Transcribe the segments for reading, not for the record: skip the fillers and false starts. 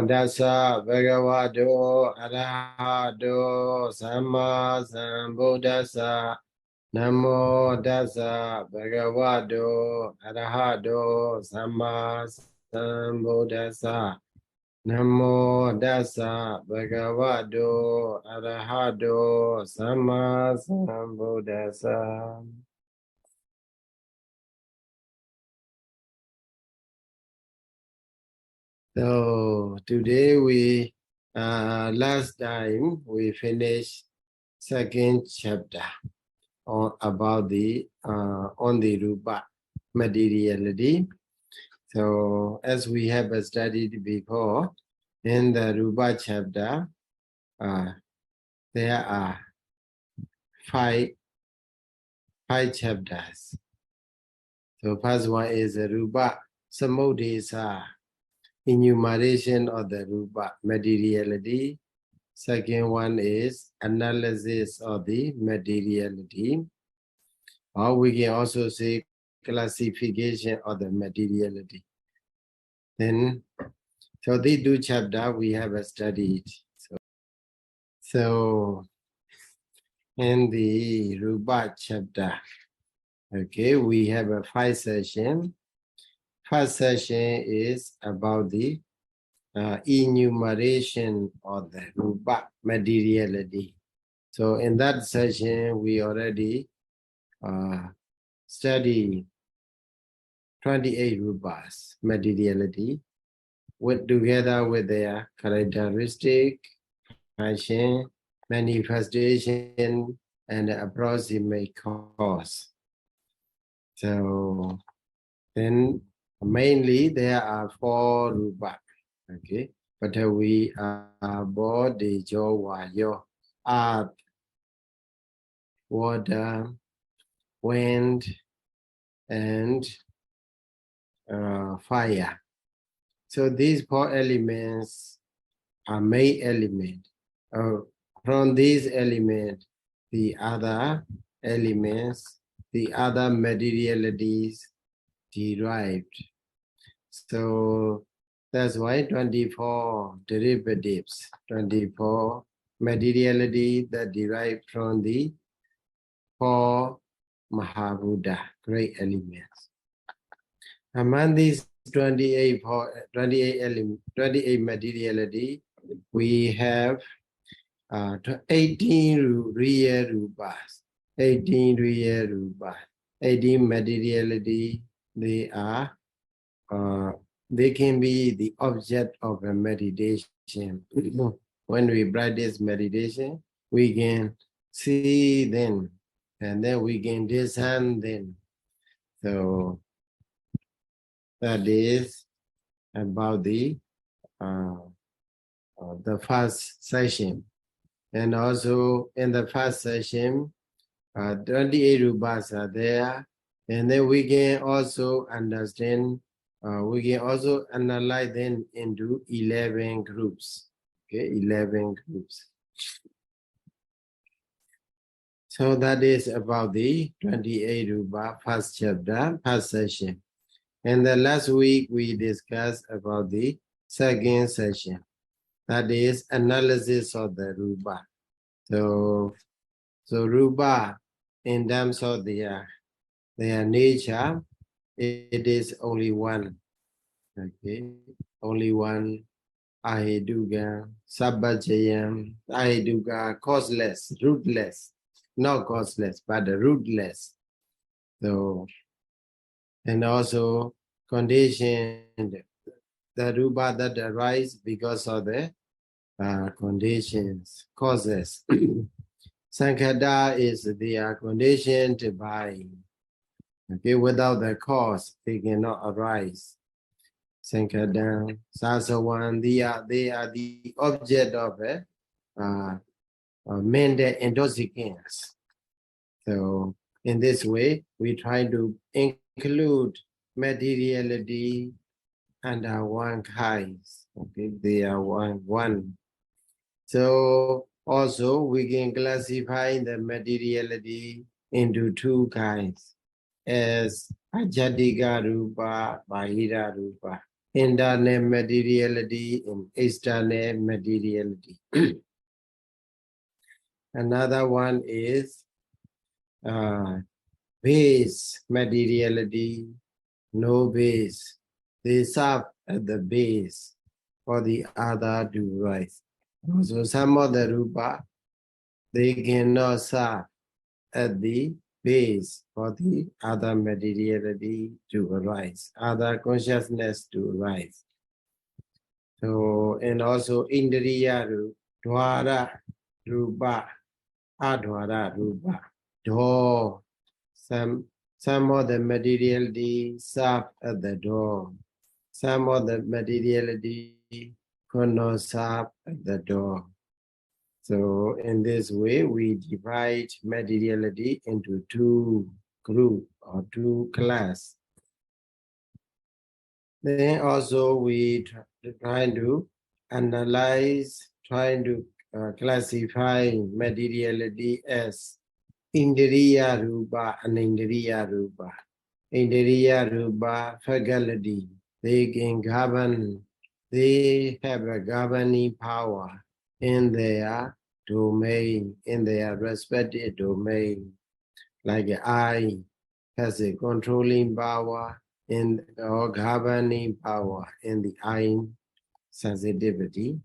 Dasa Bhagavato Arahato Samma Sambuddhassa Namo Dasa Bhagavato Arahato Samma Sambuddhassa Namo Dasa Bhagavato Arahato Samma Sambuddhassa. So today we last time we finished second chapter on about the on the Rupa materiality. So as we have studied before, in the Rupa chapter, there are five chapters. So first one is Rupa Samudesa, enumeration of the Rupa materiality. Second one is analysis of the materiality. Or we can also say classification of the materiality. Then, so these two chapters we have studied. So in the Rupa chapter, okay, we have a 5 session. First session is about the enumeration of the Rupa materiality. So in that session, we already study 28 Rupas materiality together with their characteristic, function, manifestation, and approximate cause. So then mainly there are 4 Rupa. Okay, but we are body, joyo, earth, water, wind, and fire. So these 4 elements are main element. From these elements, the other elements, the other materialities derived. So that's why 24 derivatives, 24 materiality that derive from the 4 Mahabuddha, great elements. Among these 28 materiality, we have 18 real Rupas, 18 real Rupas, 18 materiality. They are they can be the object of a meditation. When we practice meditation, we can see them, and then we can discern them. So that is about the first session. And also in the first session, 28 Rupas are there, and then we can also understand. We can also analyze them into 11 groups. Okay, 11 groups. So that is about the 28 Rupa first chapter, first session. And the last week we discussed about the second session. That is analysis of the Rupa. So Rupa, in terms of their nature, it is only one. Okay, only one. Aheduka, Sabbajayam, Aheduka, causeless, rootless, not causeless, but rootless. So, and also conditioned, the Rupa that arise because of the conditions, causes. Sankhata is they are conditioned by, okay, without the cause, they cannot arise. Sankhata, Sasawan, they are the object of mental intoxicants. So in this way, we try to include materiality under one kind. Okay, they are one. So also we can classify the materiality into 2 kinds, as Ajatika Rupa, Bahira Rupa. internal materiality and external materiality. Another one is base materiality, no base. They serve at the base for the other to rise. So some of the rupa, they cannot serve at the base for the other materiality to arise, other consciousness to arise. So, and also Indriya Dwara Rupa, Adwara Rupa, door. Some of the materiality serve at the door. Some of the materiality cannot serve at the door. So in this way, we divide materiality into two groups or two classes. Then also we try to analyze, trying to classify materiality as Indriya Rupa and Indriya Rupa. Indriya Rupa, faculty, they can govern, they have a governing power in their domain, in their respective domain. Like I has a controlling power in or governing power in the eye sensitivity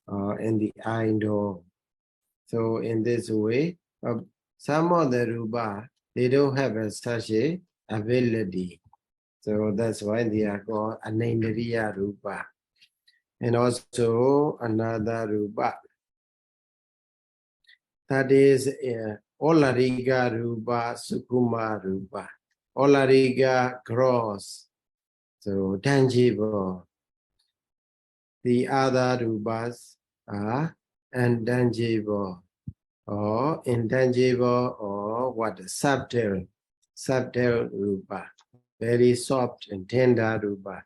or in the eye door. So in this way, some of the rupa, they don't have such a ability. So that's why they are called anindriya rupa. And also another rupa. That is Olariga rupa, Sukuma rupa. Olariga gross, so tangible. The other rupas are intangible or intangible or what subtle rupa, very soft and tender rupa.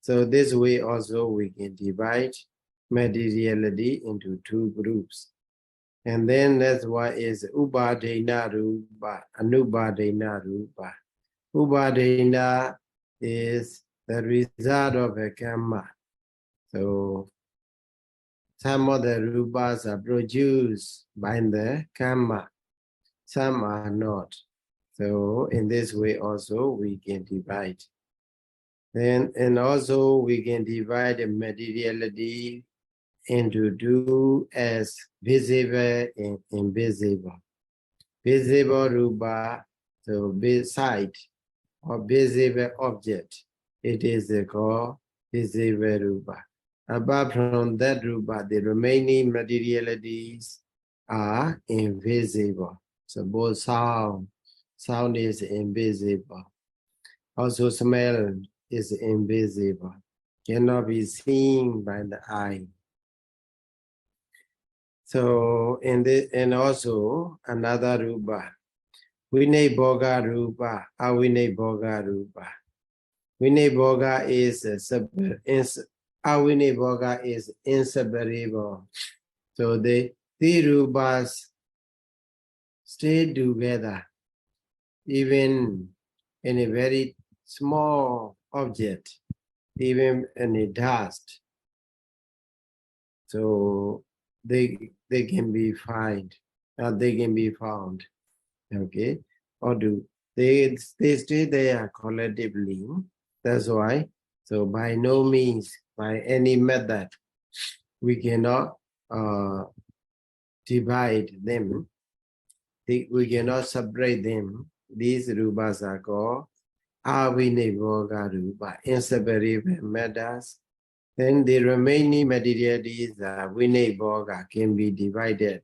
So this way also we can divide materiality into two groups. And then that's why is Upadena Rupa, Anupadena Rupa. Upadena is the result of a karma. So some of the rupas are produced by the karma, some are not. So in this way also we can divide. Then and also we can divide the materiality into two as visible and invisible. Visible rupa, so sight or visible object, it is called visible rupa. Apart from that rupa, the remaining materialities are invisible. So both sound is invisible. Also smell is invisible, cannot be seen by the eye. So and also another rupa, Vinay Bhoga rupa, Avinay Bhoga rupa. Vinay Bhoga is Avinay Bhoga is inseparable. So the three rupas stay together, even in a very small object, even in a dust. So they can be found. They can be found. Okay, or do they stay there collectively? That's why. So by no means, by any method, we cannot divide them. We cannot separate them. These rupas are called Avinibhoga rupa, inseparable matters. Then the remaining materialities are Vinibhoga, can be divided.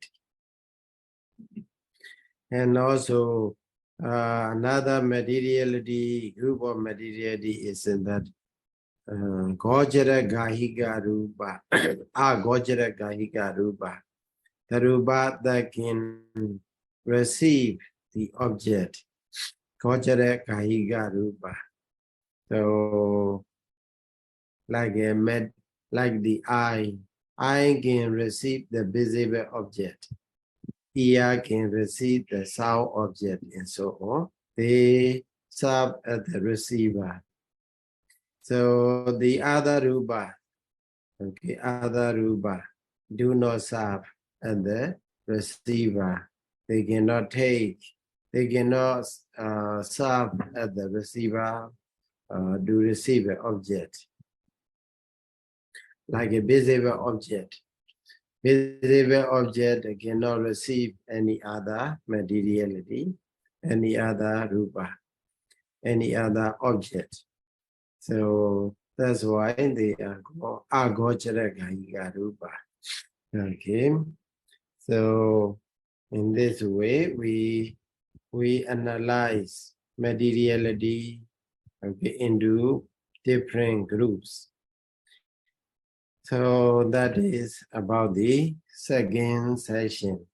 And also another materiality, group of materiality is in that Gojara Gahika Rupa, Gojara Gahika Rupa, the Rupa that can receive the object, Gojara Gahika Rupa. So, like the eye can receive the visible object. Ear can receive the sound object and so on. They serve as the receiver. So the other Rupa, okay, other Rupa do not serve at the receiver. They cannot take, they cannot serve at the receiver to receive an object, like a visible object. Visible object cannot receive any other materiality, any other Rupa, any other object. So that's why they are called Agochara Rupa. Okay. So in this way, we analyze materiality, okay, into different groups. So that is about the second session,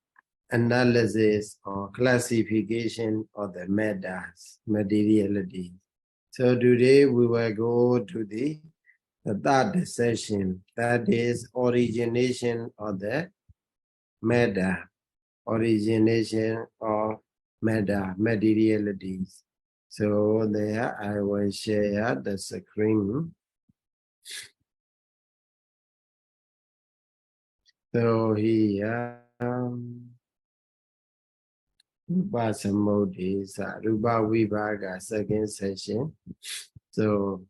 analysis or classification of the matters, materiality. So today we will go to the third session, that is origination of the matter, origination of matter, materialities. So there I will share the screen. So here, Rupa Samodhisa, Rupa Vibhaga, second session. So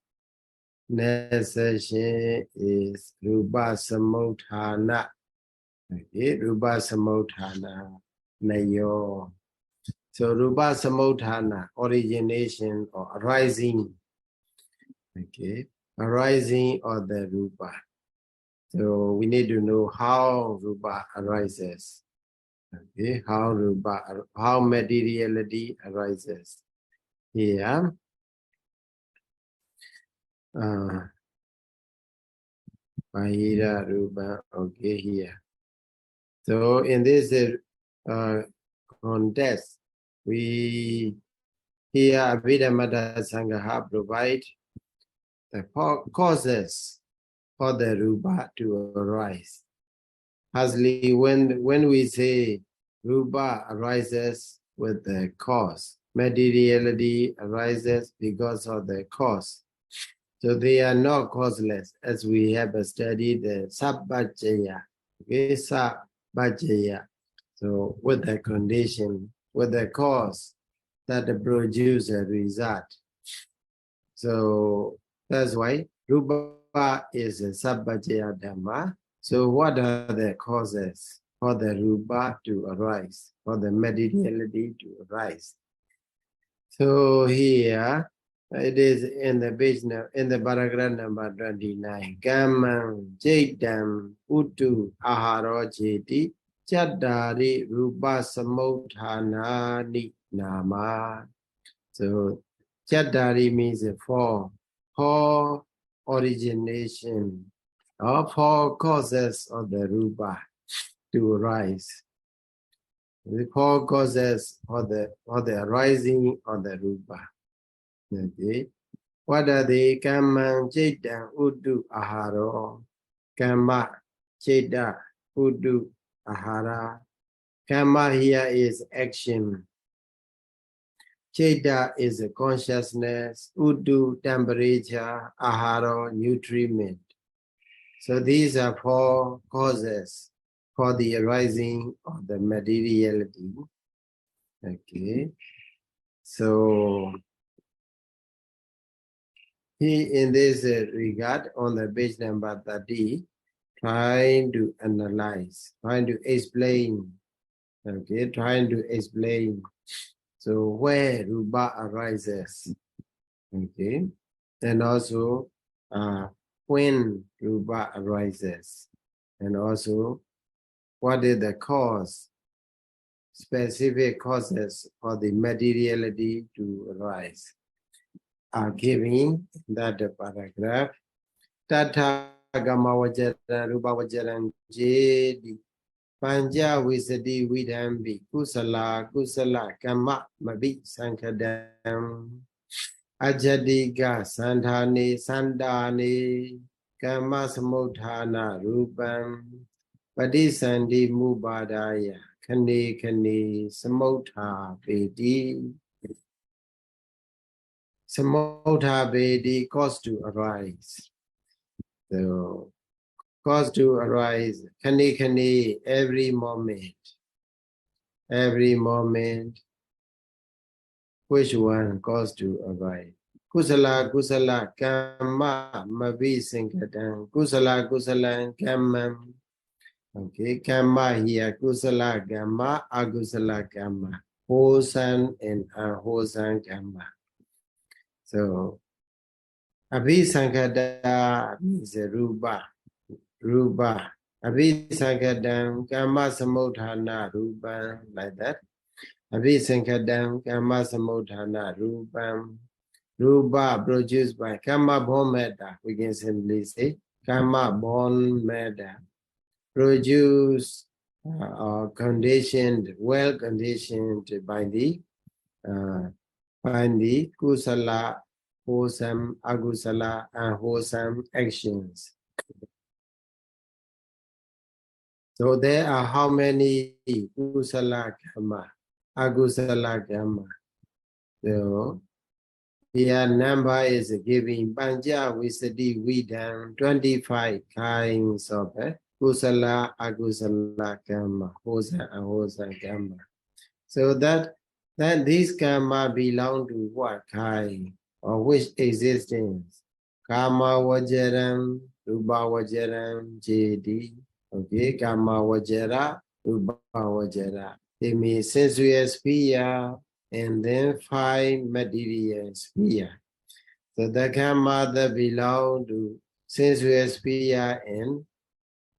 next session is Rupa Samodhana. Okay, Rupa Samodhana, Nayo. So Rupa Samodhana, origination or arising. Okay, arising of the Rupa. So we need to know how Rupa arises. Okay, how materiality arises. Here, Bahira Rupa, okay, here. So in this context, we here Abhidhamma Sangha provide the causes for the Rupa to arise. Firstly, when we say Rupa arises with the cause, materiality arises because of the cause. So they are not causeless, as we have studied the Sabbajaya. Okay, Sabbajaya. So with the condition, with the cause that produce a result. So that's why Rupa is a Sabbajaya Dhamma. So what are the causes for the Rupa to arise, for the materiality to arise? So here it is in the page in the paragraph number 29. Kamang Jaitam Utu Aharo Jeti Chaddari Rupa Samodhana Nama. So Chaddari means four origination or four causes of the Rupa to arise. The four causes for the arising of the Rupa. Okay. What are they? Kamang Cheta Udu Aharo. Kama Cheta Udu Ahara. Kama here is action. Cheta is a consciousness. Udu temperature. Aharo nutriment. So these are four causes for the arising of the materiality. Okay. So he, in this regard, on the page number 30, trying to analyze, trying to explain, okay, trying to explain. So where Rupa arises, okay, and also when Rupa arises, and also what is the cause, specific causes for the materiality to arise, are given that paragraph. Tata Gamawajara Rupa Vajaran Jedi Panja Visadi Vidambi Kusala Kusala Kama Mabi Sankadam Ajadiga Sandhani Sandani Kama Samodhana Rupam Padisandi Mubadaya Kani Samodha Pedi. Samodha Vedi cause to arise. So cause to arise, khani, every moment, which one cause to arise? Kusala, kamma, mavi sinkatan, kusala, kammam. Okay, kamma here, kusala, kamma, agusala, kamma. Wholesome and unwholesome kamma. So, abhisankata means Rupa. Abhisankadam Kama Samodhana Rupam, like that. Abhisankadam Kama Samodhana Rupam. Rupa produced by Kama born matter. We can simply say Kama born matter. Produced or conditioned, well conditioned by the kusala, wholesome, agusala, and wholesome actions. So there are how many kusala karma, agusala karma. So here number is giving Panja Visadi Vidam 25 kinds of kusala, agusala karma, hosa and hosa karma. So that these karma belong to what kind or which existence? Karma vajaram, rupa vajaram, jedi. Okay, Kama Vajara, Rupa Vajara. They mean sensual sphere and then 5 material sphere. So the Kama that belong to sensual sphere and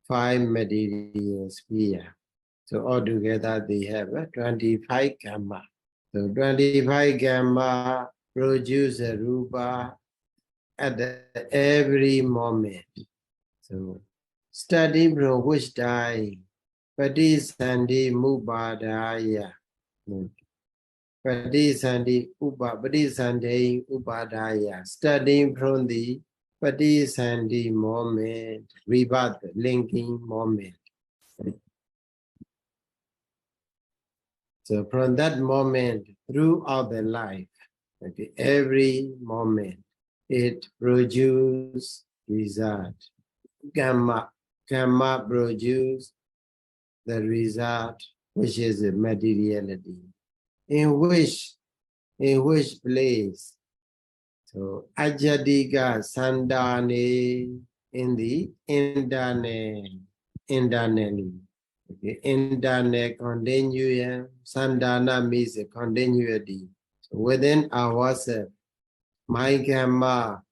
5 material sphere. So altogether they have 25 Kama. So 25 Kama produce a Rupa at every moment. So study from which time? Patisandi Mubadaya. Patisandi Ubadaya. Studying from the Patisandi moment, rebirth, linking moment. So from that moment, throughout the life, okay, every moment, it produces result. Gamma produce the result, which is the materiality. In which place? So Ajadiga Sandane in the internally. Okay, internal continuum, Sandana means a continuity. So within ourselves, my Gamma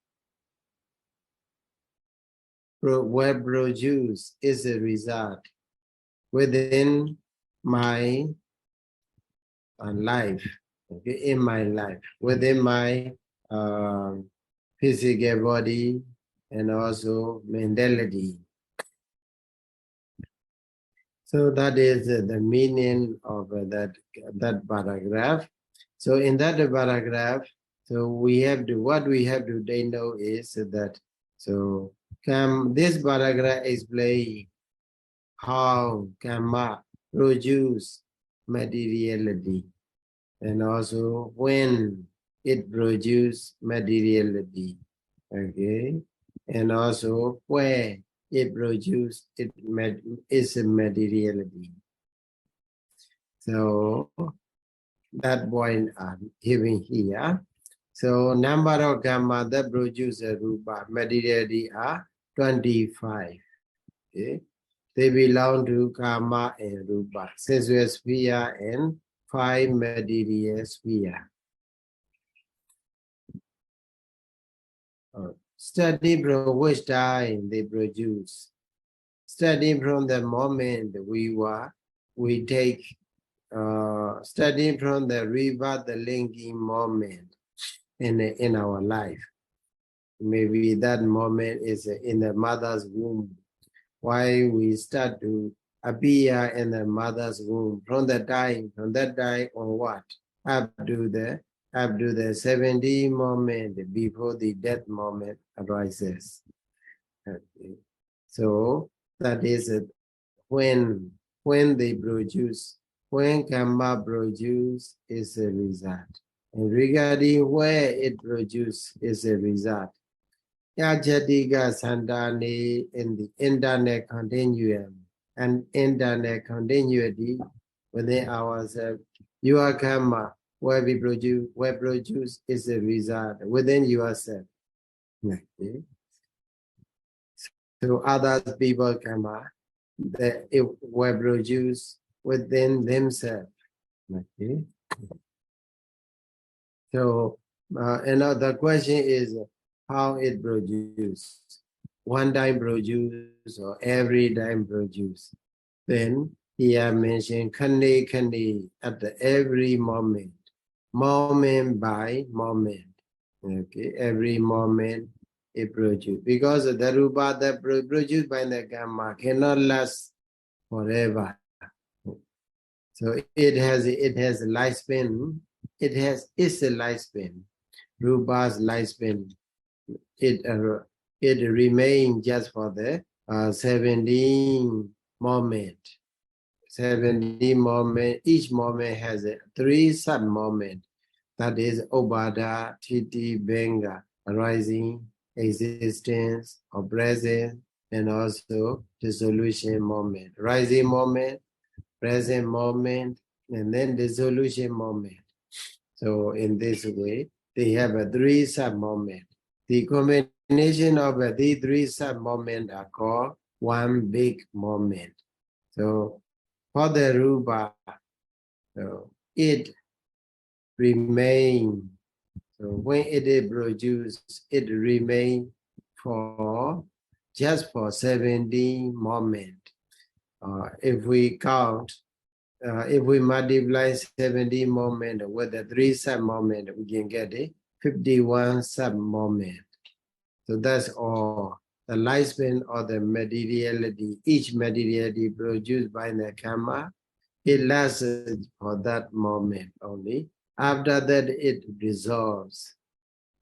will produce is a result within my life, okay, in my life, within my physical body and also mentality. So that is the meaning of that paragraph. So in that paragraph, so we have to, what we have to know is that, so this paragraph explains how karma produce materiality and also when it produce materiality, okay, and also where it produce is a materiality. So that point I'm giving here. So number of karma that produce a rupa materiality are 25. Okay, they belong to karma and rupa, sensual sphere and 5 material sphere. Study from which time they produce. Studying from the moment we take, studying from the rebirth, the linking moment in our life. Maybe that moment is in the mother's womb. Why we start to appear in the mother's womb from that time on what? Up to the 70 moment before the death moment arises. Okay. So that is when they produce, when karma produce is a result. And regarding where it produces is a result. Yajatika Sandani in the internet continuum and internet continuity within ourselves. Your karma, where produce is a result within yourself. Okay. So other people karma, that it will produce within themselves. Okay. So the question is how it produce. One time produce or every time produce. Then he mentioned kane at the every moment, moment by moment. Okay, every moment it produce. Because the rupa that produced by the karma cannot last forever. So it has a lifespan. It's a lifespan. Rupa's lifespan. It remains just for the 17 moment. 17 moment. Each moment has 3 sub moment. That is Obada, Titi, Benga, arising, existence, or presence, and also dissolution moment. Rising moment, present moment, and then dissolution moment. So in this way, they have a 3 sub moment. The combination of the 3 sub moment are called one big moment. So for the rupa, so it remains. So when it is produced, it remains for just for 17 moment. If we count, if we multiply 17 moment with the 3 sub moment, we can get a 51 sub moment. So that's all. The lifespan of the materiality, each materiality produced by the karma, it lasts for that moment only. After that, it dissolves.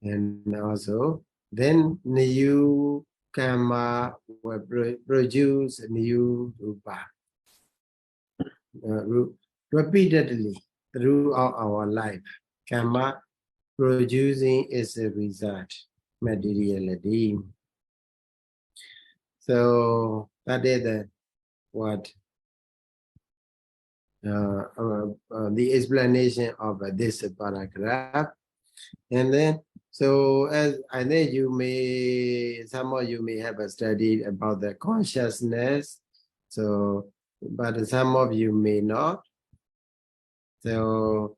And also, then new karma will produce new rupa. Repeatedly throughout our life. Karma producing is a result, materiality. So that is what the explanation of this paragraph. And then, so as I think some of you may have studied about the consciousness. So, but some of you may not. So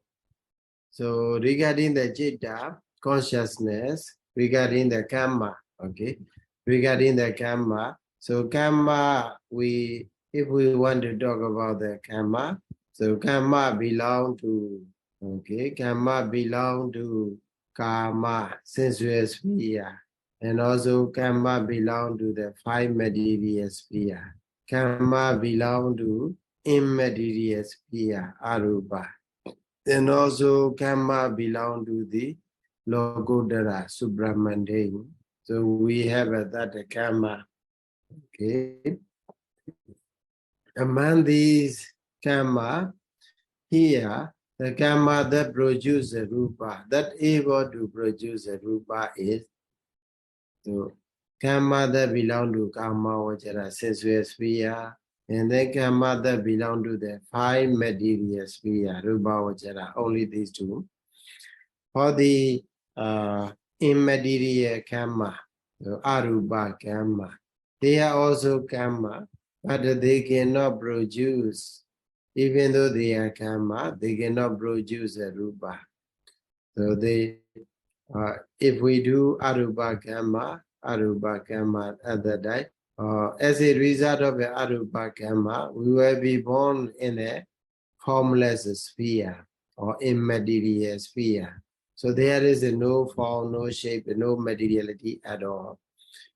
regarding the citta, consciousness, regarding the karma, okay, regarding the karma. So karma, if we want to talk about the karma, so karma belong to, okay, karma belong to karma, sensual sphere, and also karma belong to the 5 material sphere. Karma belong to immaterial sphere, arupa. And also karma belong to the Lokodara, Subramanian. So we have that karma. Okay. Among these karma, here, the karma that produces a rupa, that able to produce a rupa is so karma that belong to karma, which are sensual sphere, and then karma that belong to the 5 material sphere, rupa, which are only these 2. For the immaterial karma, so arupa karma, they are also karma, but they cannot produce, even though they are karma, they cannot produce a rupa. So they, if we do arupa karma at that time, as a result of the arupa karma, we will be born in a formless sphere or immaterial sphere. So there is no form, no shape, no materiality at all.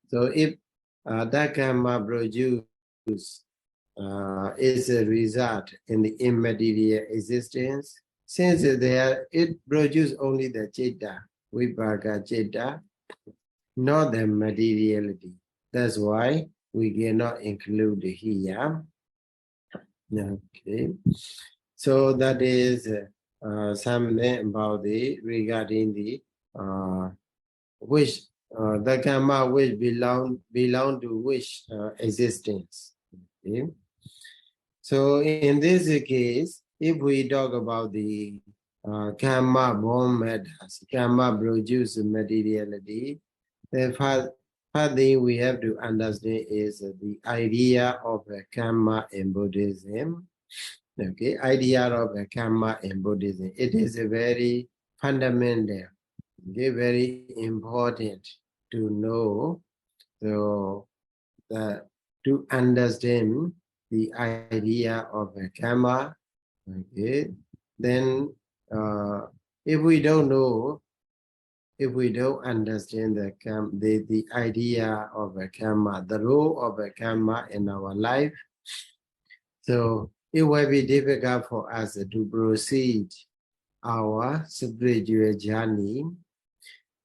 So if that karma produce is a result in the immaterial existence, since it produces only the citta, vipaka citta, not the materiality. That's why we cannot include here. Okay. So that is something about regarding the which the karma which belong to which existence. Okay? So in this case, if we talk about the karma born matters, karma produce materiality, the first thing we have to understand is the idea of karma in Buddhism. Okay, idea of karma in Buddhism. It is a very fundamental, okay, very important to know. So to understand the idea of karma, okay, then if we don't know, if we don't understand the idea of karma, the role of karma in our life, so it will be difficult for us to proceed our spiritual journey.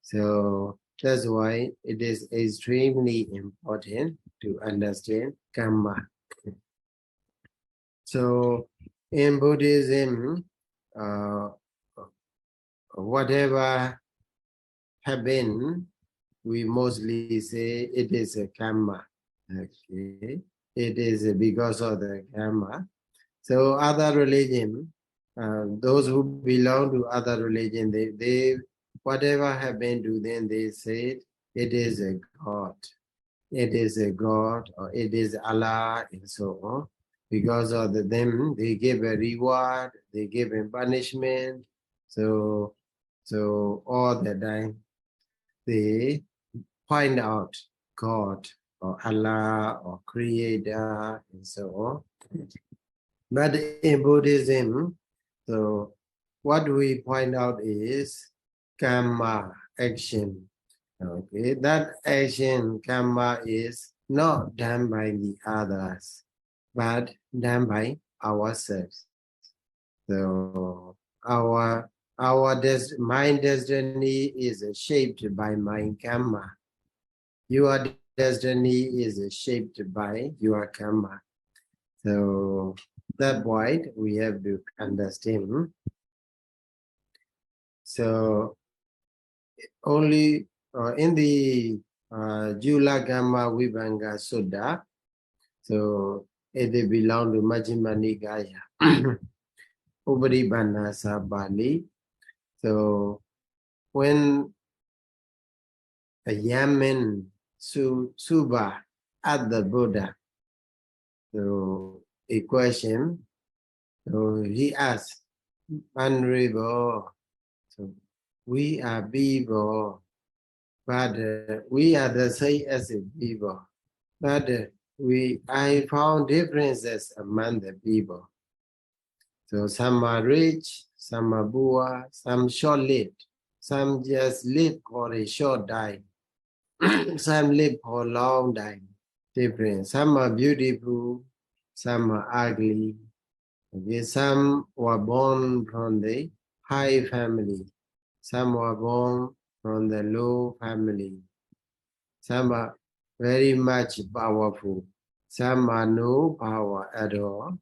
So that's why it is extremely important to understand karma. So in Buddhism, whatever happened, we mostly say it is a karma. Okay, it is because of the karma. So other religion, those who belong to other religion, they whatever happened to them, they said it is a God. It is a God or it is Allah and so on. Because of them, they give a reward, they give a punishment. So all the time they point out God or Allah or Creator and so on. But in Buddhism, so what we point out is karma, action. Okay, that action, karma, is not done by the others, but done by ourselves. So our mind destiny is shaped by mind karma. Your destiny is shaped by your karma. So that point we have to understand. So only in the Jula Gamma Vibhanga Sutta, so it belongs to Majjhima Nikaya, Upadipannasa Bali. So when a Yaman Suba at the Buddha, so a question, so he asked, Honorable, so we are people, but we are the same as the people. But I found differences among the people. So some are rich, some are poor, some short-lived, some just live for a short time, some live for a long time. Different. Some are beautiful, some are ugly. Okay, some were born from the high family, some were born from the low family. Some are very much powerful, some are no power at all.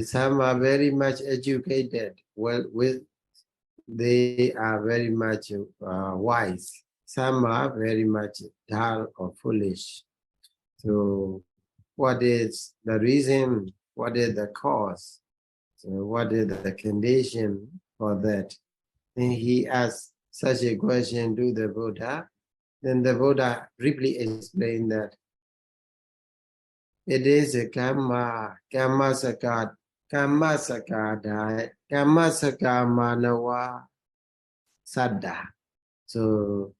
Some are very much educated, they are very much wise. Some are very much dull or foolish. So what is the reason? What is the cause? So what is the condition for that? And he asked such a question to the Buddha. Then the Buddha briefly explained that it is a karma, karma sakada, karma sakamanawa saddha. So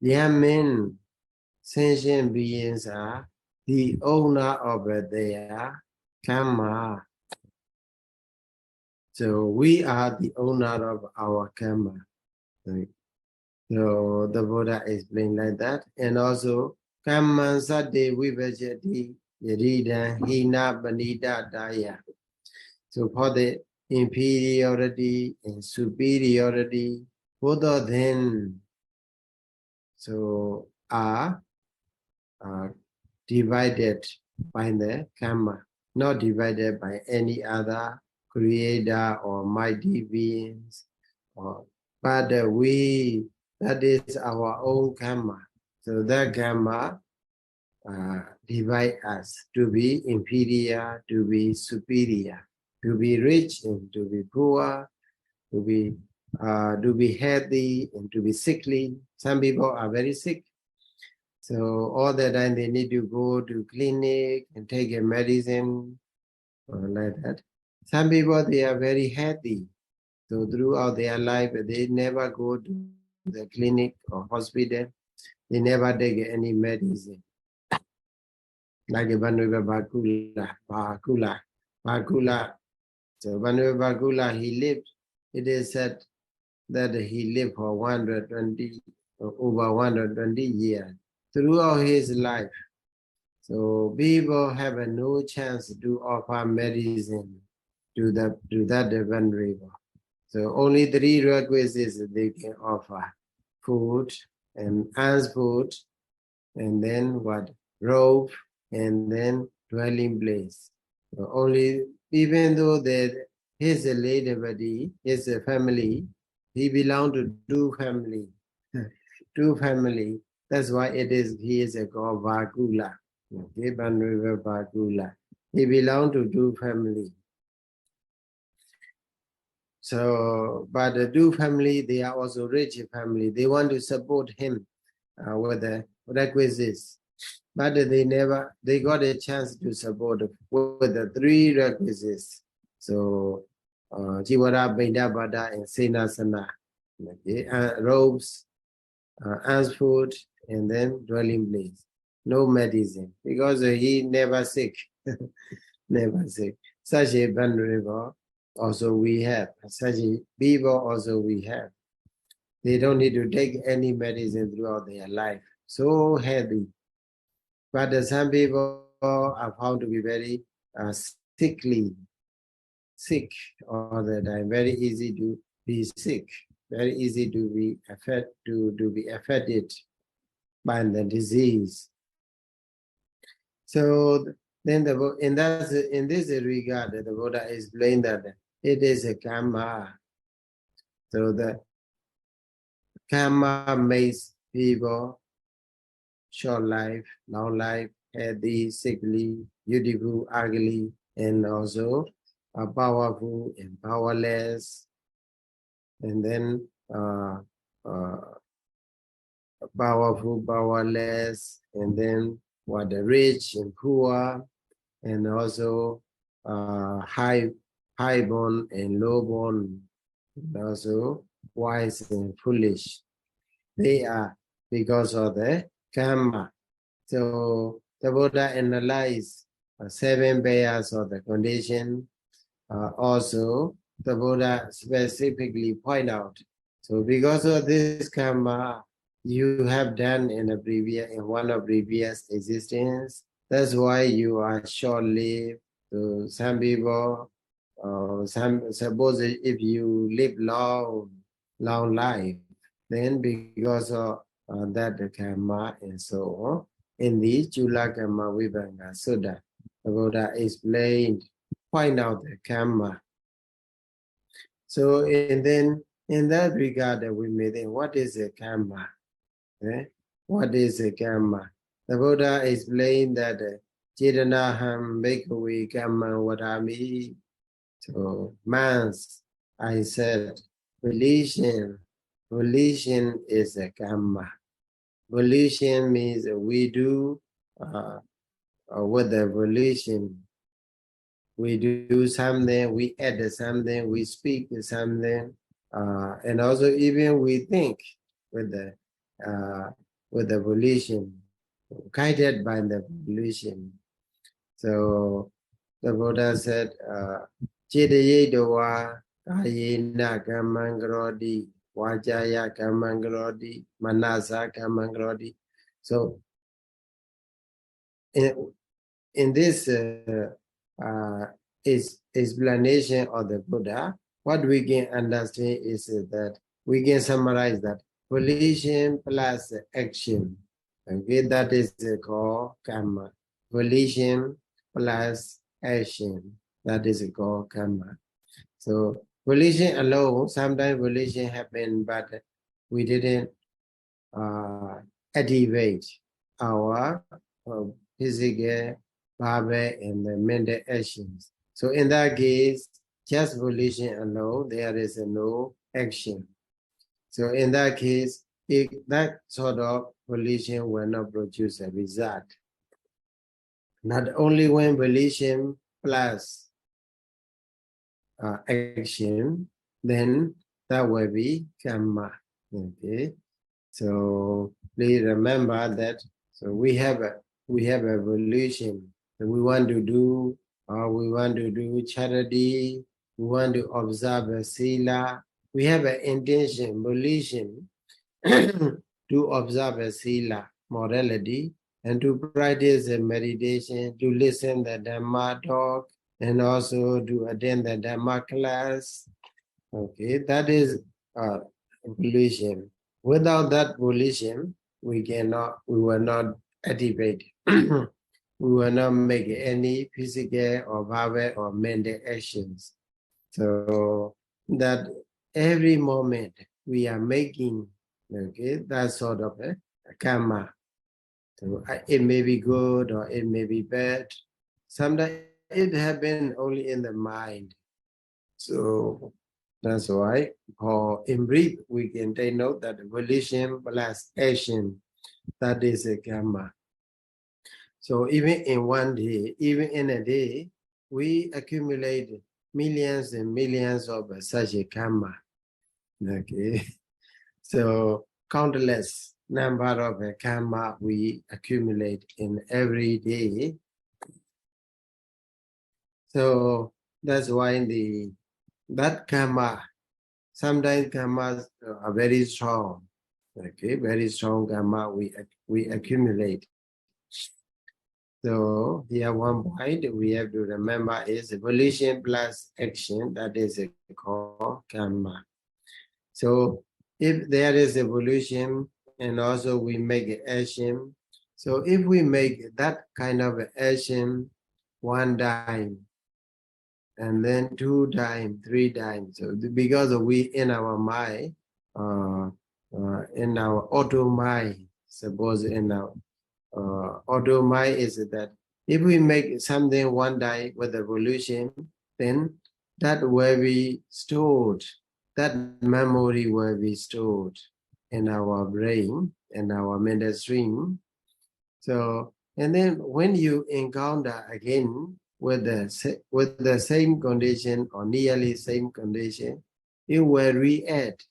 Yamin, sentient beings are the owner of their karma. So we are the owner of our karma. So the Buddha explained like that. And also, karma satte vibhajati yadidam hina panita daya. So for the inferiority and superiority, both of them so are divided by the karma, not divided by any other creator or mighty beings. But that is our own karma. So that karma divide us to be inferior, to be superior, to be rich and to be poor, to be healthy and to be sickly. Some people are very sick. So all the time they need to go to clinic and take a medicine or like that. Some people, they are very healthy. So throughout their life, they never go to the clinic or hospital. They never take any medicine. Like Bakula. So Vanuva Bakula, he lived, it is said that he lived for 120, over 120 years throughout his life. So people have no chance to offer medicine to that venerable. So only 3 requisites they can offer: food and as food, and then what? Robe, and then dwelling place. So only, even though that his late body, his family, he belonged to 2 family. 2 family. That's why he is called Vakula. Okay, Venerable Vakula. He belonged to 2 family. So, but the 2 family, they are also rich family. They want to support him with the requisites. But they got a chance to support with the 3 requisites. So, Jivara, Bindabada, and Senasana. Okay, robes, as food, and then dwelling place. No medicine, because he never sick. Never sick. Such a venerable also we have. Such a people also we have. They don't need to take any medicine throughout their life. So healthy. But some people are found to be very sickly, sick all the time. Very easy to be sick. Very easy to be affected by the disease. So then in this regard, the Buddha explained that it is a karma. So the karma makes people short life, long life, healthy, sickly, beautiful, ugly, and also powerful and powerless, and then powerful, powerless, and then what, the rich and poor, and also high born and low born, and also wise and foolish. They are because of the karma. So the Buddha analyzed 7 pairs of the condition. Also, the Buddha specifically point out. So because of this karma you have done in one of previous existence, that's why you are short-lived. So some people, suppose if you live long life, then because of that karma and so on, in the Chula Karma Vibhanga Sutta, the Buddha explained, point out the karma. So, and then in that regard, we may think, what is a karma? What is a karma? The Buddha explained that Chetanaham Bhikkhave Karma Vadami. So, man's, I said, volition is a karma. Volition means we do with the volition. We do something, we add something, we speak something, and also even we think with the volition, guided by the volition. So the Buddha said, Chidayedawa Kayena Kamangrodi, Wajaya Kamangrodi, Manasa Kamangrodi. So in this explanation of the Buddha, what we can understand is that we can summarize that volition plus action. Okay, that is called karma. Volition plus action, that is called karma. So volition alone, sometimes volition happen, but we didn't activate our physical, verbal, and the mental actions. So in that case, just volition alone, there is no action. So in that case, that sort of volition will not produce a result. Not only when volition plus action, then that will be karma. Okay, so please remember that. So we have a volition that we want to do, or we want to do charity. We want to observe a sila. We have an intention, volition to observe a sila, morality, and to practice a meditation, to listen the Dhamma talk, and also to attend the Dhamma class. Okay, that is volition. Without that volition, we will not activate. We will not make any physical or verbal or mental actions. So that every moment we are making, okay, that sort of a karma. So it may be good or it may be bad. Sometimes it happens only in the mind. So that's why, or in brief, we can take note that volition plus action, that is a karma. So even in one day, even in a day, we accumulate millions and millions of such a karma. Okay, so countless number of karma we accumulate in every day. So that's why that karma, sometimes karmas are very strong. Okay, very strong karma we accumulate. So here one point we have to remember is volition plus action, that is called karma. So if there is evolution and also we make action, so if we make that kind of action one time, and then 2 times, 3 times, so because we in our mind, in our auto mind, suppose in our auto mind is that if we make something one time with evolution, then that will be stored, that memory will be stored in our brain, in our mental stream. So, and then when you encounter again with the same condition or nearly same condition, it will react,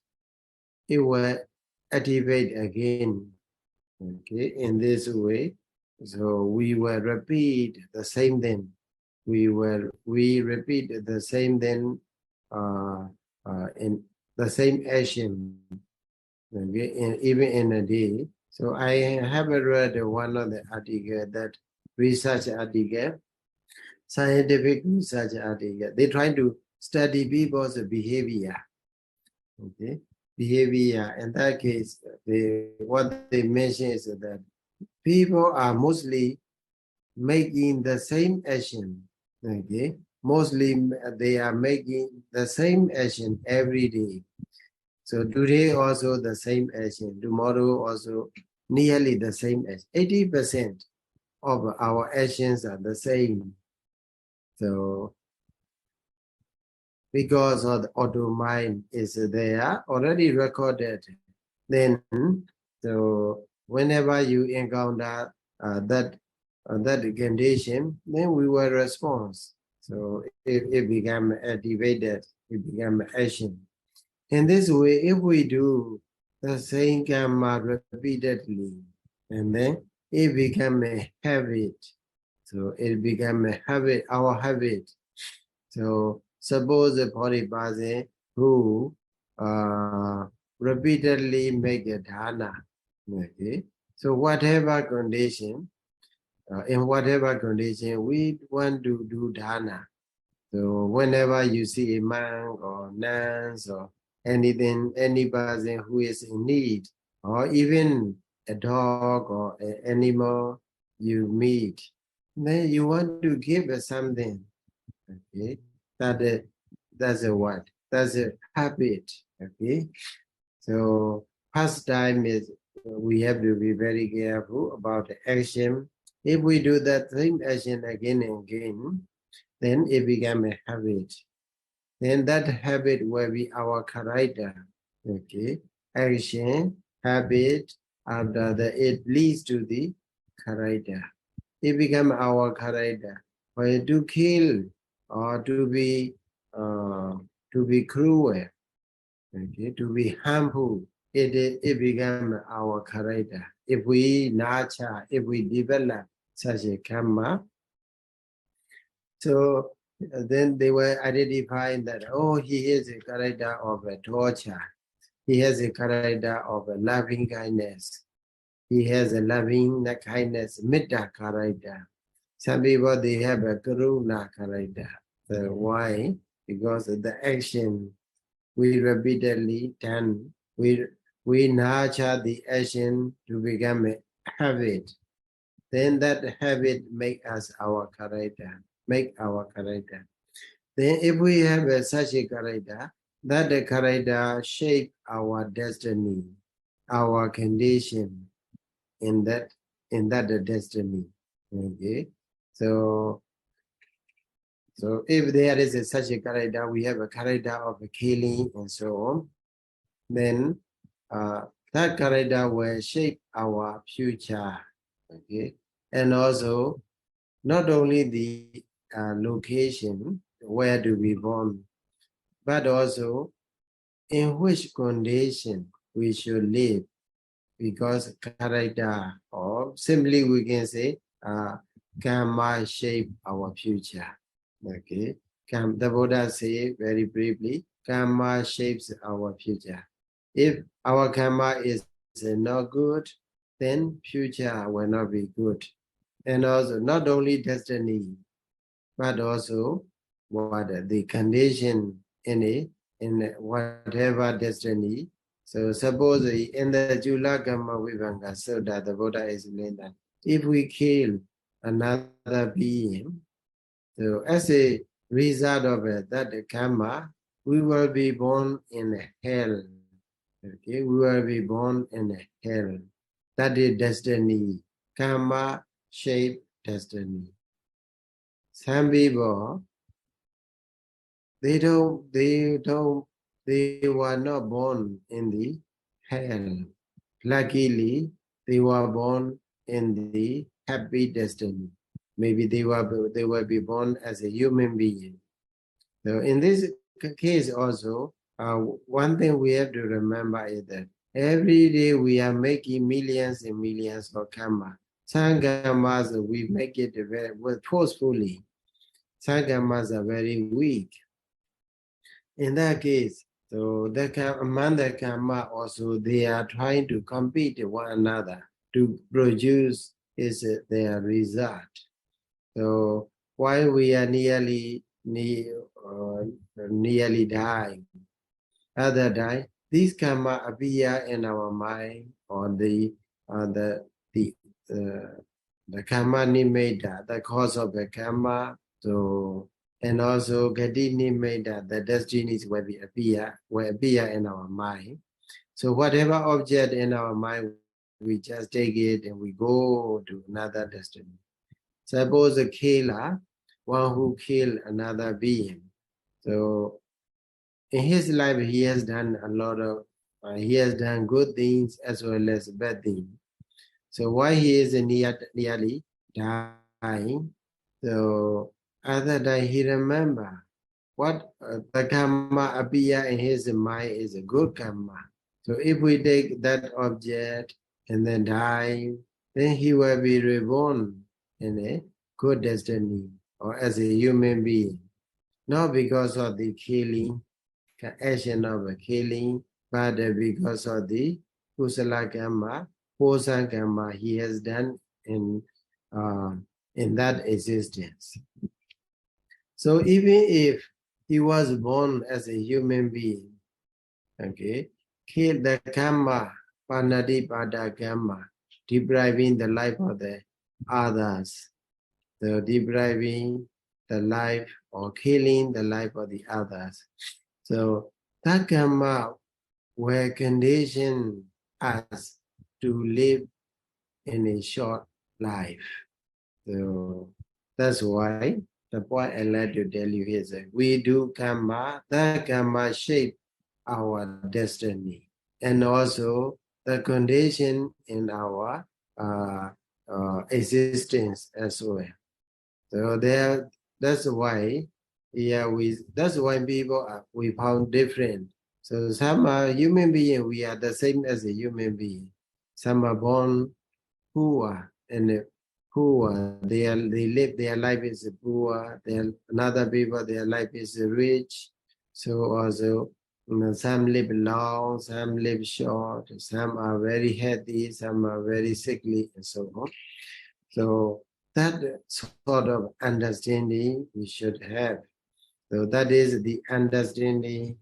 it will activate again. Okay, in this way, so we will repeat the same thing. We repeat the same thing in the same action, okay, even in a day. So I have read one of the article, that research article, scientific research article. They try to study people's behavior. Okay, behavior. In that case, what they mention is that people are mostly making the same action. Okay, mostly they are making the same action every day. So today also the same action, tomorrow also nearly the same action. 80% of our actions are the same. So because of the auto mind is there, already recorded, then so whenever you encounter that condition, then we will respond. So it become activated, it become action. In this way, if we do the same karma repeatedly, and then it become a habit. So it become a habit, our habit. So suppose a body person who repeatedly make a dana. Okay. So whatever condition, in whatever condition, we want to do dana. So whenever you see a monk or nuns or anything, any person who is in need, or even a dog or an animal you meet, then you want to give something. Okay, that That's a what? That's a habit. Okay. So pastime is we have to be very careful about the action. If we do that same action again and again, then it becomes a habit. Then that habit will be our character. Okay. Action, habit, after that it leads to the character. It becomes our character. For to kill or to be cruel, okay, to be harmful, it becomes our character. If we nurture, if we develop such a karma, so then they were identifying that, oh, he is a character of a torture. He has a character of a loving kindness. He has a loving kindness, metta character. Some people, they have a karuna character. So why? Because of the action we repeatedly done, we nurture the action to become a habit. Then that habit make us our character, make our character. Then if we have such a character, that the character shape our destiny, our condition in that destiny. Okay. So if there is such a character, we have a character of a killing and so on, then that character will shape our future. Okay. And also, not only the location where to be born, but also in which condition we should live, because character, or simply we can say, karma shape our future. Okay, the Buddha say very briefly, karma shapes our future. If our karma is not good, then future will not be good. And also not only destiny, but also what the condition in whatever destiny. So suppose in the Jula Gamma Vivanga Sutta, the Buddha explained that if we kill another being, so as a result of it, that karma, we will be born in hell. Okay, we will be born in hell. That is destiny. Karma shape destiny. Some people, they were not born in the hell. Luckily, they were born in the happy destiny. Maybe they will be born as a human being. So in this case also, one thing we have to remember is that every day we are making millions and millions of karma. Some karmas we make it very forcefully. Some karmas are very weak. In that case, so among the karma also, they are trying to compete with one another to produce their result. So while we are nearly dying, other time, these karma appear in our mind, or the karma nimitta, the cause of the karma. So and also gati nimitta, the destinies will appear in our mind. So whatever object in our mind, we just take it and we go to another destiny. Suppose a killer, one who killed another being. So in his life, he has done a lot of, he has done good things as well as bad things. So why he is nearly dying? So other than he remember what the karma appear in his mind is a good karma. So if we take that object and then die, then he will be reborn in a good destiny or as a human being. Not because of the killing, action of a killing, but because of the kusala karma, posa karma he has done in that existence. So even if he was born as a human being, okay, kill the karma, panadi pada karma, depriving the life of the others, so depriving the life or killing the life of the others. So that karma will condition us to live in a short life. So that's why the point I like to tell you is that we do karma, that karma shape our destiny, and also the condition in our existence as well. So that's why, that's why people we found different. So some are human being, we are the same as a human being. Some are born poor and poor. They live their life is poor. Another people their life is rich. So also some live long, some live short. Some are very healthy, some are very sickly, and so on. So that sort of understanding we should have. So that is the understanding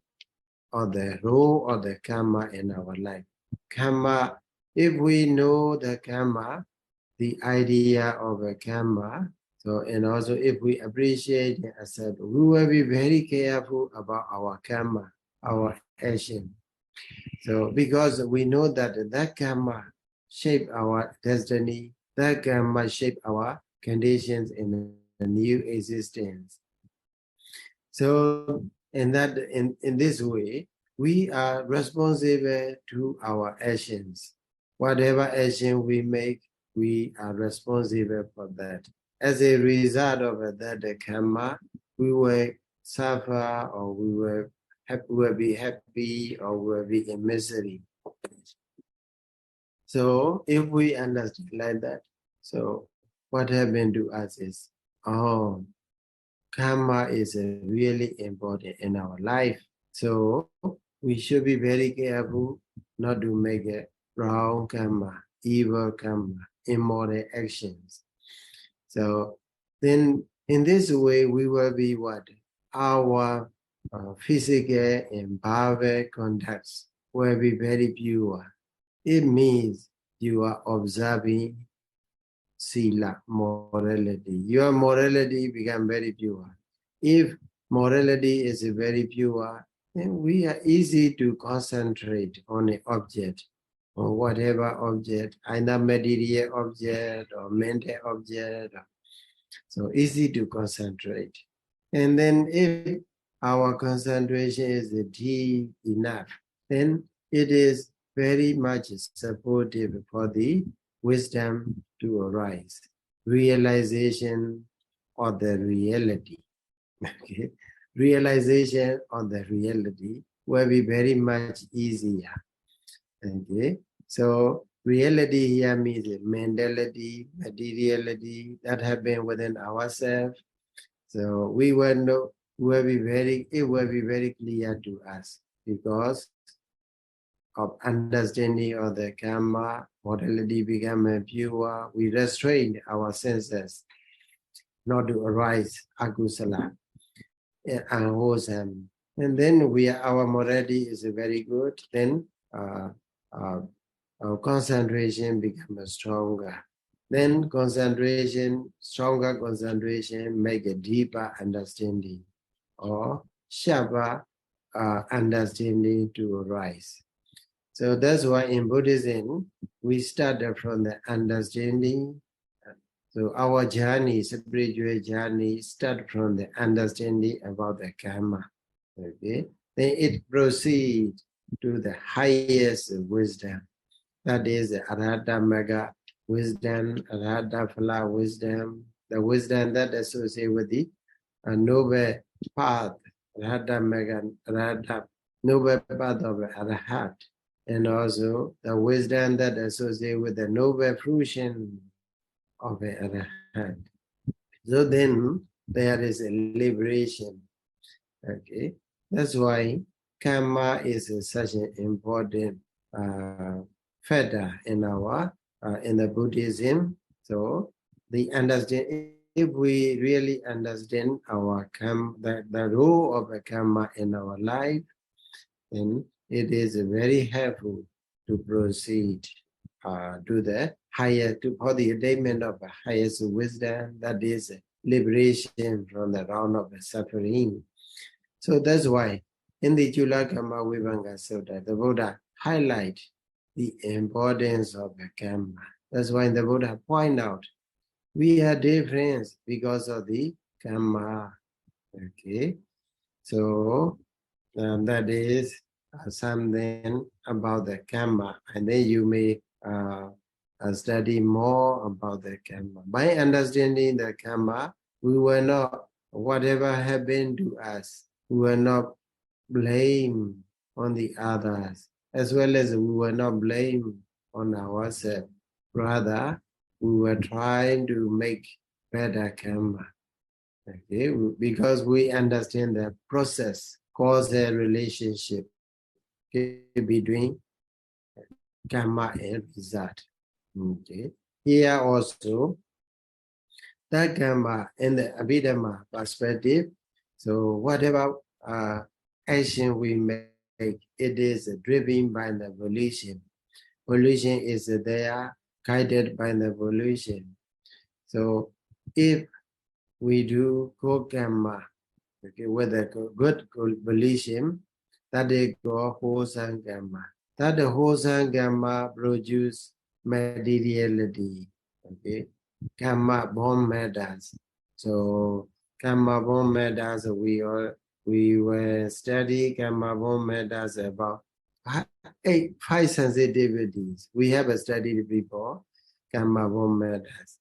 of the role of the karma in our life. Karma, if we know the karma, the idea of a karma, so and also if we appreciate and accept, we will be very careful about our karma, our action. So because we know that that karma shape our destiny, that karma shape our conditions in a new existence. So in this way, we are responsible to our actions. Whatever action we make, we are responsible for that. As a result of that karma, we will suffer or we will be happy or we will be in misery. So if we understand like that, so what happened to us is, oh, karma is really important in our life. So we should be very careful not to make a wrong karma, evil karma, immoral actions. So then in this way, we will be what? Our physical and verbal conducts will be very pure. It means you are observing sila, morality. Your morality become very pure. If morality is very pure, then we are easy to concentrate on an object or whatever object, either material object or mental object. So easy to concentrate. And then if our concentration is deep enough, then it is very much supportive for the wisdom to arise, realization of the reality. Okay? Realization of the reality will be very much easier. Okay, so reality here means mentality, materiality that happen within ourselves. So we will know, it will be very clear to us because of understanding of the karma, mortality become pure. We restrain our senses not to arise akusala, unwholesome. And then our morality is very good. Then our concentration becomes stronger. Then stronger concentration make a deeper understanding or sharper understanding to arise. So that's why in Buddhism, we started from the understanding. So our journey, spiritual journey, start from the understanding about the karma. Okay, then it proceeds to the highest wisdom. That is the Arhata Mega wisdom, Arhata Phala wisdom, the wisdom that associates with the noble path, Arhata Mega, Arhata, noble path of Arhat, and also the wisdom that associates with the noble fruition of Arhat. So then there is a liberation. Okay, that's why karma is such an important factor in our in the Buddhism. So if we really understand our karma, the role of the karma in our life, then it is very helpful to proceed to the higher, for the attainment of the highest wisdom, that is liberation from the round of the suffering. So that's why in the Chulakama Vibhanga Sutta, the Buddha highlight the importance of the karma. That's why the Buddha point out we are different because of the karma. Okay, so that is something about the karma, and then you may study more about the karma. By understanding the karma, we will not, whatever happened to us, we will not blame on the others, as well as we will not blame on ourselves. Rather, we were trying to make better karma. Okay, because we understand the process, causal relationship between karma and result. Okay, here also that karma in the Abhidhamma perspective. So whatever action we make, it is driven by the volition. Volition is there, guided by the volition. So if we do good karma, okay, with a good volition, that is called wholesome karma. That the wholesome karma produce materiality. Okay, karma born matters. So karma born matters. We will study karma born matters about 5 sensitivities. We have studied before karma born matters.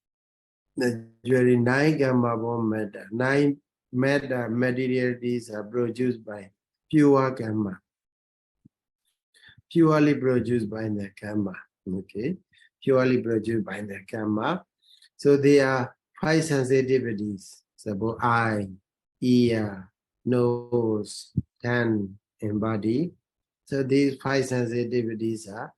Usually 9 karma born matter. 9 matter materialities are produced by pure karma, purely produced by the karma. Okay, purely produced by the karma. So there are 5 sensitivities. Suppose eye, ear, nose, tongue, and body. So these 5 sensitivities are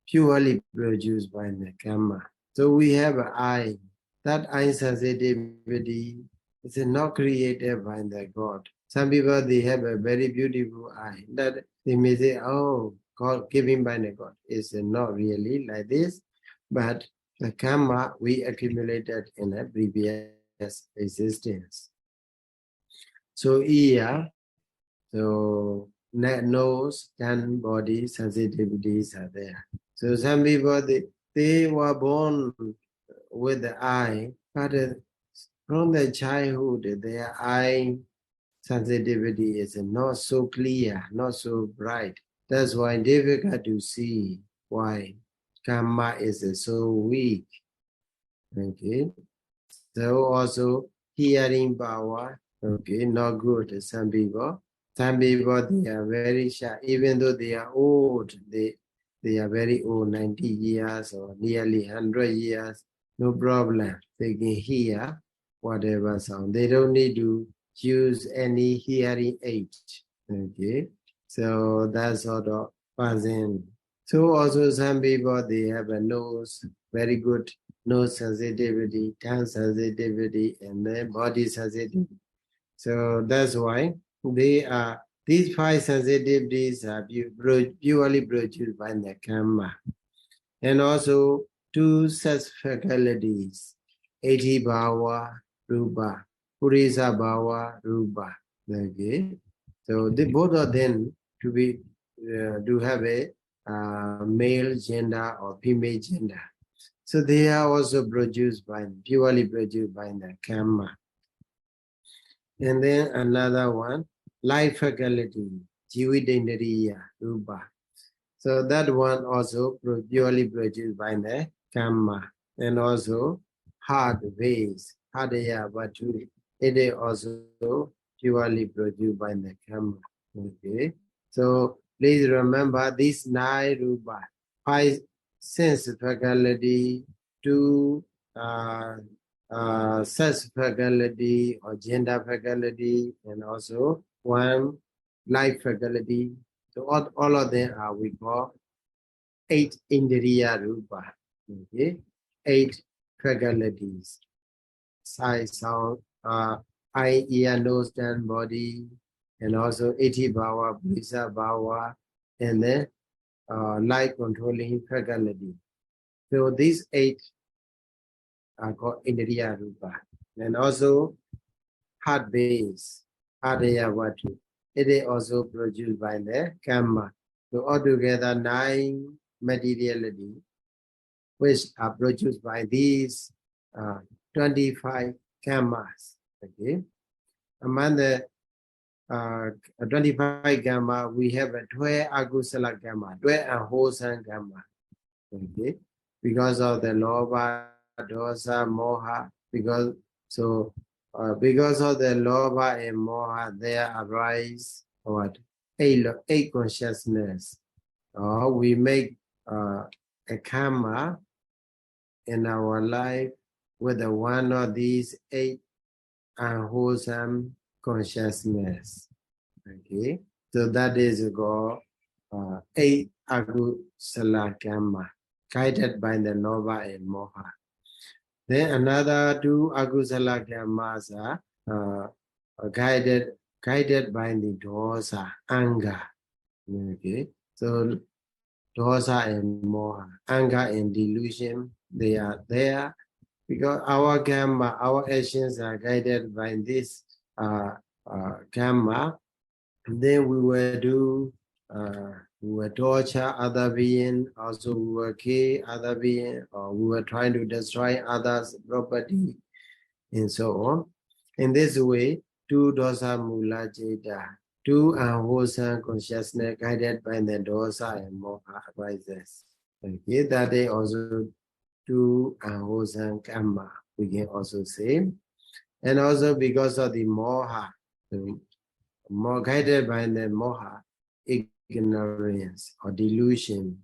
purely produced by the karma. So we have an eye. That eye sensitivity is not created by the God. Some people, they have a very beautiful eye. That they may say, oh, God given by the God. It's not really like this. But the karma we accumulated in a previous existence. So ear, so nose, tongue, body, sensitivities are there. So some people, they were born with the eye, but from the childhood, their eye sensitivity is not so clear, not so bright. That's why difficult to see why karma is so weak. Okay, so also hearing power, okay, not good. Some people they are very shy, even though they are old. They are very old, 90 years or nearly 100 years. No problem. They can hear whatever sound. They don't need to use any hearing aid. Okay, so that's sort of person. So also some people, they have a nose, very good nose sensitivity, tongue sensitivity, and then body sensitivity. So that's why these 5 sensitivities are purely produced by the karma. And also 2 such faculties, Eti Bhava, Rupa, Purisa Bhava, Rupa. Okay. So both of them to have a male gender or female gender. So they are also purely produced by the karma. And then another one, life faculty, Jividendriya, Rupa. So that one also purely produced by the karma. And also heart ways, Hadaya Vatu. It is also purely produced by the karma. Okay. So please remember these 9 Rupa, 5 sense faculty, 2 sex faculty or gender faculty, and also 1 life faculty. So all of them are we call 8 Indriya Rupa. Okay, 8 faculties. Sight, sound, eye, ear, nose, tongue, body, and also Iti Bhava, Brisa Bhava, and then light controlling faculty. So these 8 are called Indriya Rupa. And also heart base, Adaya Vatu. It is also produced by the Kamma. So altogether 9 materiality which are produced by these 25 Kammas. Okay. Among the 25 Kamma, we have a 12 Agusala Kamma, 12 unwholesome Kamma. Okay. Because of the Lobha, Dosa, Moha, because of the Lobha and Moha, there arise what? Eight consciousness. We make a karma in our life with one of these 8 unwholesome consciousness. Okay, so that is called 8 agusala karma, guided by the Lobha and Moha. Then another 2 agusala karmas are guided by the dosa, anger. Okay, so dosa and moha, anger and delusion, they are there because our karma, our actions are guided by this karma. Then we will torture other being, also we will kill other being, or we were trying to destroy others' property, and so on. In this way, 2 dosa mula jeta, 2 unwholesome consciousness guided by the dosa and moha arises. Okay, that is also 2 unwholesome karma, we can also say. And also because of the moha, more guided by the moha, ignorance or delusion,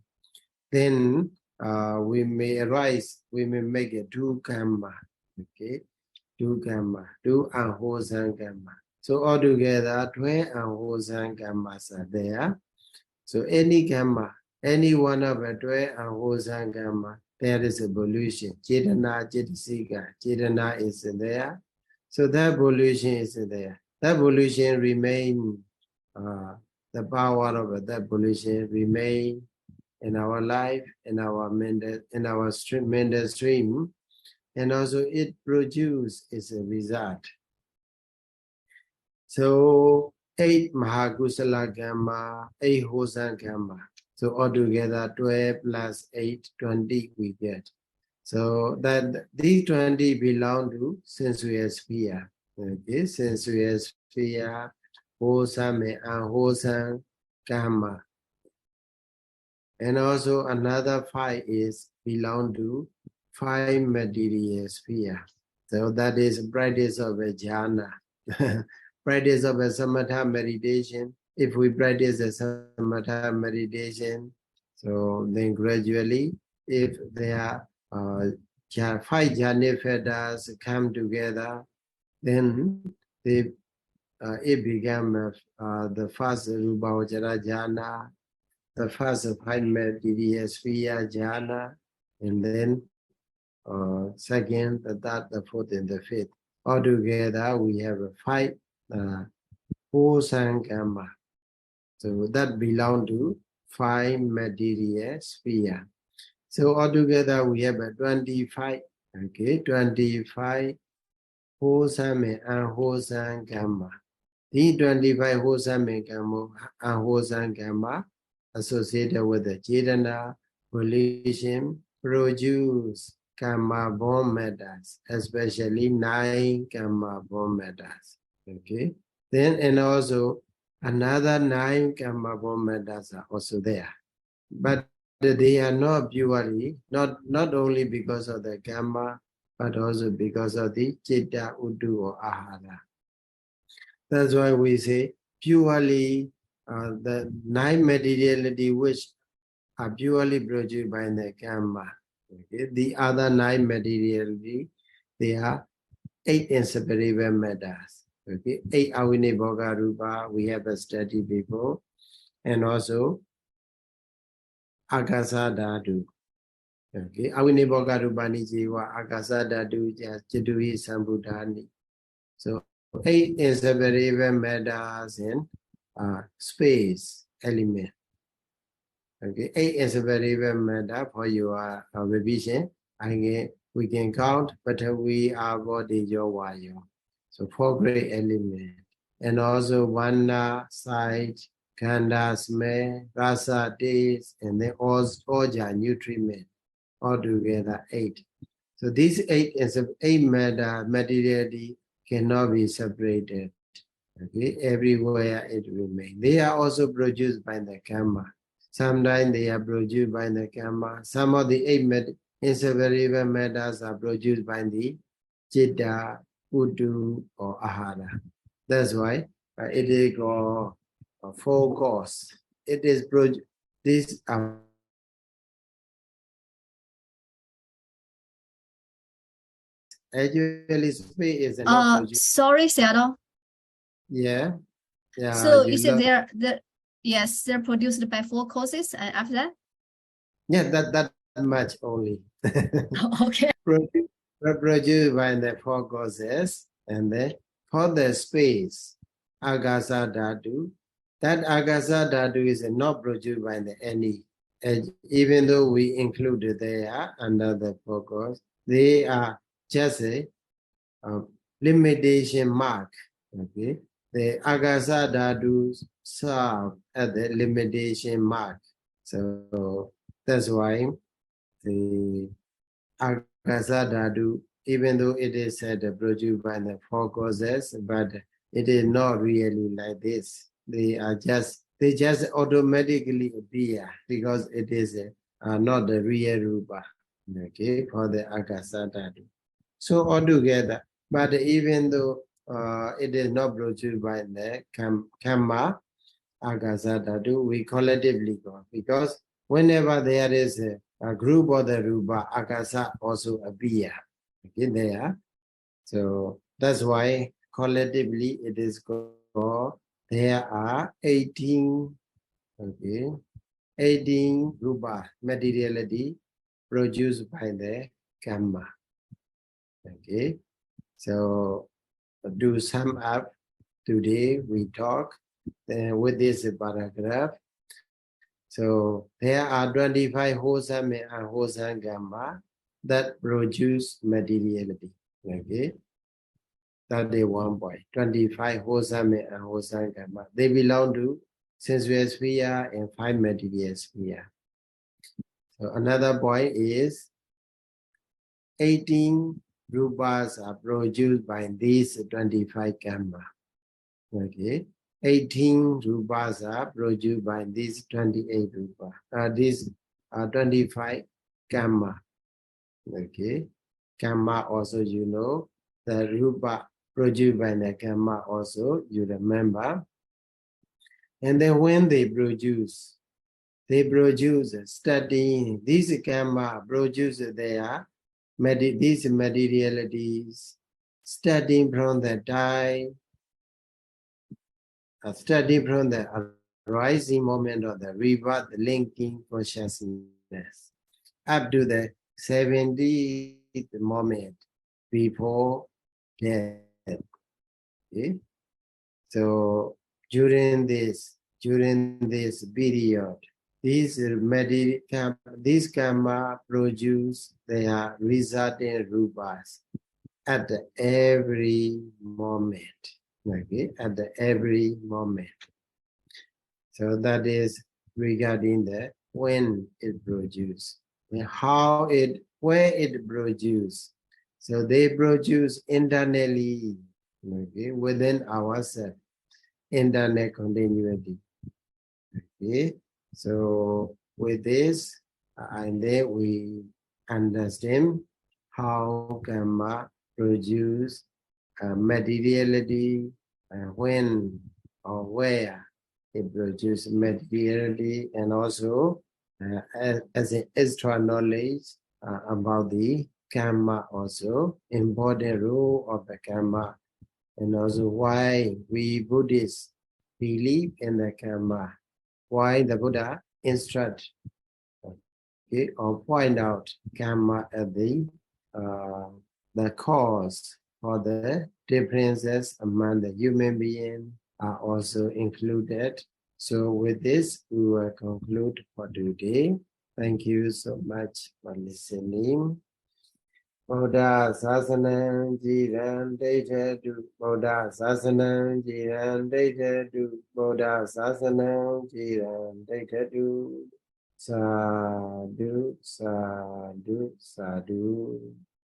then we may make a 2 karma. Okay, 2 karma, 2 unwholesome karma. So altogether 12 unwholesome karmas are there. So any karma, any one of the 12 unwholesome karma, there is a pollution. Chetana, Chetasika, Chetana is there. So that pollution is there. That pollution remain, the power of that pollution remain in our life, in our mental stream, and also it produces as a result. So 8 Mahakusala Karma, 8 wholesome karma. So altogether 12 plus 8, 20 we get. So that these 20 belong to sensual sphere. Okay, sensual sphere, wholesome and unwholesome karma. And also another 5 is belong to 5 material sphere. So that is practice of a jhana. Practice of a samatha meditation. If we practice a samatha meditation, so then gradually, if there are 5 jhana fetters come together, then it becomes the first Rūpapariccheda jhana, the first 5 material sphere jhana, and then second, the third, the fourth, and the fifth. Altogether, we have 5 wholesome karma. So that belong to 5 material sphere. So altogether, we have 25. Okay, 25 wholesome and unwholesome karma. These 25 wholesome and unwholesome karma associated with the Chetana, volition, produce karma born matters, especially 9 karma born matters. Okay. Then and also another 9 karma born matters are also there. But they are not purely, not only because of the karma, but also because of the Chitta, Uddu or Ahara. That's why we say purely the 9 materiality which are purely produced by the karma. Okay? The other 9 materiality, they are 8 inseparable matters. Okay? 8 Avinibhoga Rupa, we have studied before, and also Akasa Dhatu. Okay? Avinibhoga Rupani Jiva, Akasa Dhatu, Chitui Sambudhani. So 8 inseparable matters in space element. Okay, 8 inseparable matter for your revision. I we can count Patavi, Abodi, Yowayo. So 4 great elements. And also Vana, sight, Kanda, smell, Rasa, taste, and then Oja, nutriment. Altogether 8. So these 8 matter materially cannot be separated. Okay, everywhere it remains. They are also produced by the karma. Sometimes they are produced by the karma. Some of the 8 inseparable matters are produced by the chitta, udu, or ahara. That's why it is called 4 cause. It is produced. These are actually space is not produced. Sorry, Sayadaw. Yeah. So you said they're produced by 4 causes, and after that? Yeah, that much only. Okay. Produced by the 4 causes, and then for the space, agasa dhatu. That agasa dhatu is not produced by any. Even though we included there under the 4 causes, they are just a limitation mark. Okay, the agasa dhatus serve as the limitation mark. So that's why the agasa dhatu, even though it is said produced by the 4 causes, but it is not really like this. They just automatically appear because it is not the real rupa. Okay, for the agasa dhatu. So altogether, but even though it is not produced by the karma, agasa dhatu, we collectively go, because whenever there is a group of the rupa, agasa also appear. Okay, there. So that's why collectively it is called, there are 18, okay, 18 rupa materiality produced by the karma. Okay, so to sum up, today we talk with this paragraph. So there are 25 wholesome and unwholesome karma that produce materiality. Okay, that is 1 point. 25 wholesome and unwholesome karma. They belong to sensual sphere and 5 material sphere. So another point is 18 rupas are produced by these 25 karma. Okay, 18 rupas are produced by these 28 rupa. These 25 karma. Okay, karma also, you know, the rupa produced by the karma also, you remember. And then when they produce studying these karma produce their these materialities, studying from the die, studying from the arising moment of the rebirth, the linking consciousness, up to the 70th moment before death. Okay? So during this period, these karma produce their resulting rupas at every moment. Okay, at every moment. So that is regarding the when it produce, and where it produce. So they produce internally, okay, within ourselves, internal continuity. Okay, so with this, and then we understand how karma produce materiality, when or where it produces materiality, and also as an extra knowledge about the karma, also important role of the karma, and also why we Buddhists believe in the karma, why the Buddha instruct, okay, or point out karma as the cause for the differences among the human beings are also included. So with this, we will conclude for today. Thank you so much for listening. Buddha Sasanam Jiran Dejedu, Buddha Sasanam Jiran Dejedu, Buddha Sasanam Jiran Dejedu. Sadhu, sadhu, sadhu.